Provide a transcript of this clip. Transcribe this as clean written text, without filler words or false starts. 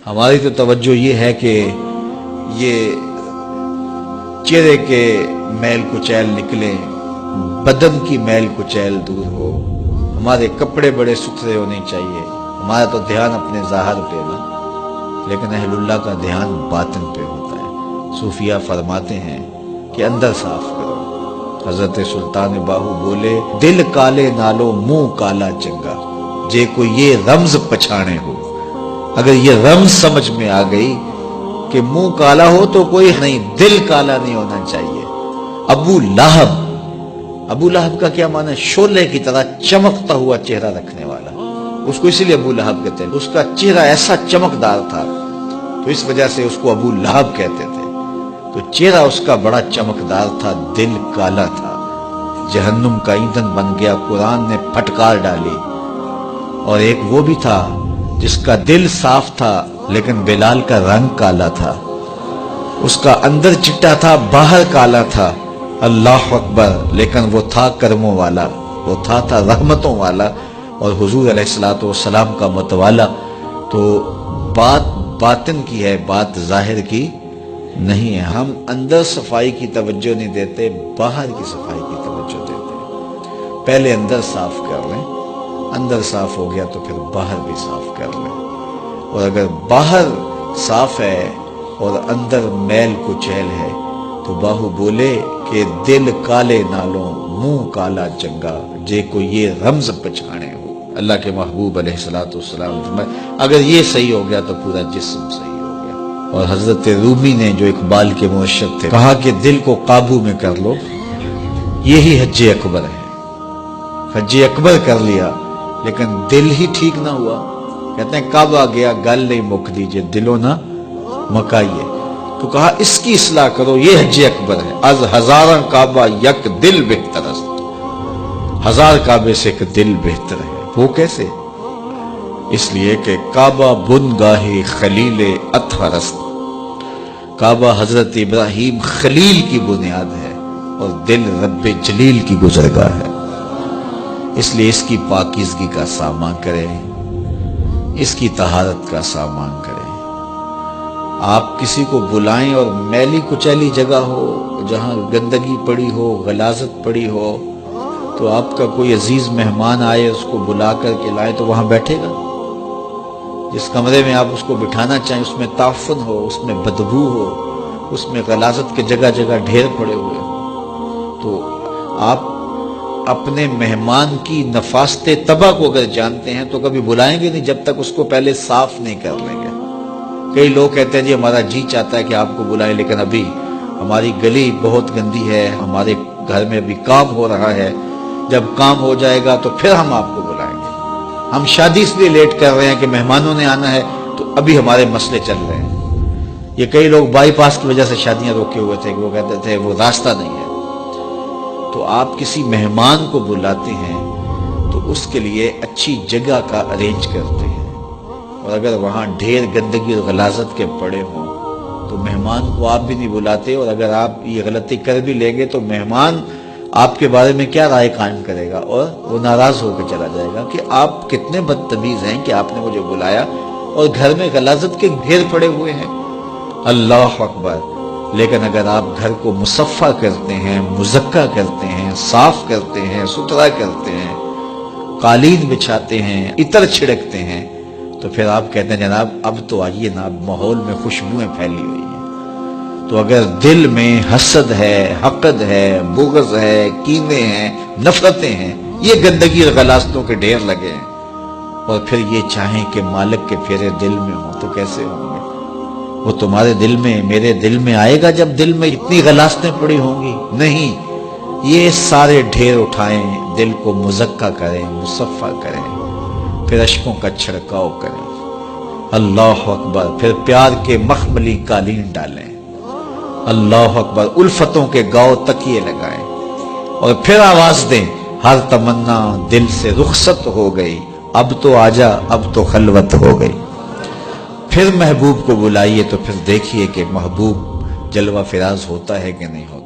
ہماری تو توجہ یہ ہے کہ یہ چہرے کے میل کچیل نکلیں، بدن کی میل کچیل دور ہو، ہمارے کپڑے بڑے ستھرے ہونے چاہیے، ہمارا تو دھیان اپنے ظاہر پہ نا، لیکن اہل اللہ کا دھیان باطن پہ ہوتا ہے۔ صوفیہ فرماتے ہیں کہ اندر صاف کرو۔ حضرت سلطان باہو بولے، دل کالے نالو منہ کالا چنگا، جے کوئی یہ رمز پچھانے ہو۔ اگر یہ رمز سمجھ میں آ گئی کہ منہ کالا ہو تو کوئی نہیں، دل کالا نہیں ہونا چاہیے۔ ابو لہب کا کیا معنی ہے؟ شعلے کی طرح چمکتا ہوا چہرہ رکھنے والا، اس کو اسی لیے ابو لہب کہتے ہیں، اس کا چہرہ ایسا چمکدار تھا تو اس وجہ سے اس کو ابو لہب کہتے تھے۔ تو چہرہ اس کا بڑا چمکدار تھا، دل کالا تھا، جہنم کا ایندھن بن گیا، قرآن نے پھٹکار ڈالی۔ اور ایک وہ بھی تھا جس کا دل صاف تھا لیکن بلال کا رنگ کالا تھا، اس کا اندر چٹا تھا باہر کالا تھا، اللہ اکبر، لیکن وہ تھا کرموں والا، وہ تھا رحمتوں والا اور حضور علیہ الصلوۃ والسلام کا متوالا۔ تو بات باطن کی ہے، بات ظاہر کی نہیں ہے۔ ہم اندر صفائی کی توجہ نہیں دیتے، باہر کی صفائی کی توجہ دیتے ہیں۔ پہلے اندر صاف کر لیں، اندر صاف ہو گیا تو پھر باہر بھی صاف کر لیں۔ اور اگر باہر صاف ہے اور اندر میل کچیل ہے تو باہو بولے کہ دل کالے نالوں منہ کالا چنگا، جے کو یہ رمز پچھانے ہو۔ اللہ کے محبوب علیہ الصلوۃ والسلام فرمائے اگر یہ صحیح ہو گیا تو پورا جسم صحیح ہو گیا۔ اور حضرت رومی نے جو اقبال کے مرشد تھے کہا کہ دل کو قابو میں کر لو، یہی حج اکبر ہے۔ حج اکبر کر لیا لیکن دل ہی ٹھیک نہ ہوا، کہتے ہیں کعبہ گیا گل نہیں مک دیجئے، دلو نہ مکائیے۔ تو کہا اس کی اصلاح کرو، یہ حج اکبر ہے۔ از ہزاراں کعبہ یک دل بہتر است، ہزار کعبے سے ایک دل بہتر ہے۔ وہ کیسے؟ اس لیے کہ کعبہ بن گاہ خلیل اطہر است، کعبہ حضرت ابراہیم خلیل کی بنیاد ہے اور دل رب جلیل کی گزرگاہ ہے۔ اس لیے اس کی پاکیزگی کا سامان کریں، اس کی طہارت کا سامان کریں۔ آپ کسی کو بلائیں اور میلی کچیلی جگہ ہو، جہاں گندگی پڑی ہو، غلاظت پڑی ہو، تو آپ کا کوئی عزیز مہمان آئے، اس کو بلا کر کے لائے تو وہاں بیٹھے گا؟ جس کمرے میں آپ اس کو بٹھانا چاہیں اس میں تعفن ہو، اس میں بدبو ہو، اس میں غلاظت کے جگہ جگہ ڈھیر پڑے ہوئے ہوں، تو آپ اپنے مہمان کی نفاست طبع کو اگر جانتے ہیں تو کبھی بلائیں گے نہیں جب تک اس کو پہلے صاف نہیں کر لیں گے۔ کئی لوگ کہتے ہیں جی ہمارا جی چاہتا ہے کہ آپ کو بلائیں، لیکن ابھی ہماری گلی بہت گندی ہے، ہمارے گھر میں ابھی کام ہو رہا ہے، جب کام ہو جائے گا تو پھر ہم آپ کو بلائیں گے۔ ہم شادی اس لیے لیٹ کر رہے ہیں کہ مہمانوں نے آنا ہے، تو ابھی ہمارے مسئلے چل رہے ہیں۔ یہ کئی لوگ بائی پاس کی وجہ سے شادیاں روکے ہوئے تھے کہ وہ کہتے تھے وہ راستہ نہیں ہے۔ تو آپ کسی مہمان کو بلاتے ہیں تو اس کے لیے اچھی جگہ کا ارینج کرتے ہیں، اور اگر وہاں ڈھیر گندگی اور غلاظت کے پڑے ہوں تو مہمان کو آپ بھی نہیں بلاتے، اور اگر آپ یہ غلطی کر بھی لیں گے تو مہمان آپ کے بارے میں کیا رائے قائم کرے گا، اور وہ ناراض ہو کے چلا جائے گا کہ آپ کتنے بدتمیز ہیں کہ آپ نے مجھے بلایا اور گھر میں غلاظت کے ڈھیر پڑے ہوئے ہیں۔ اللہ اکبر۔ لیکن اگر آپ گھر کو مصفح کرتے ہیں، مزکہ کرتے ہیں، صاف کرتے ہیں، ستھرا کرتے ہیں، قالین بچھاتے ہیں، عطر چھڑکتے ہیں، تو پھر آپ کہتے ہیں جناب اب تو آئیے نا، ماحول میں خوشبوئیں پھیلی ہوئی ہیں۔ تو اگر دل میں حسد ہے، حقد ہے، بغض ہے، کینے ہیں، نفرتیں ہیں، یہ گندگی اور غلاظتوں کے ڈھیر لگے ہیں، اور پھر یہ چاہیں کہ مالک کے پھیرے دل میں ہوں تو کیسے ہوں گے؟ وہ تمہارے دل میں، میرے دل میں آئے گا جب دل میں اتنی غلاظتیں پڑی ہوں گی؟ نہیں، یہ سارے ڈھیر اٹھائیں، دل کو مزکہ کریں، مصفح کریں، پھر اشکوں کا چھڑکاؤ کریں۔ اللہ اکبر۔ پھر پیار کے مخملی قالین ڈالیں، اللہ اکبر، الفتوں کے گاؤ تکیے لگائیں، اور پھر آواز دیں، ہر تمنا دل سے رخصت ہو گئی، اب تو آجا، اب تو خلوت ہو گئی۔ پھر محبوب کو بلائیے تو پھر دیکھیے کہ محبوب جلوہ فراز ہوتا ہے کہ نہیں ہوتا۔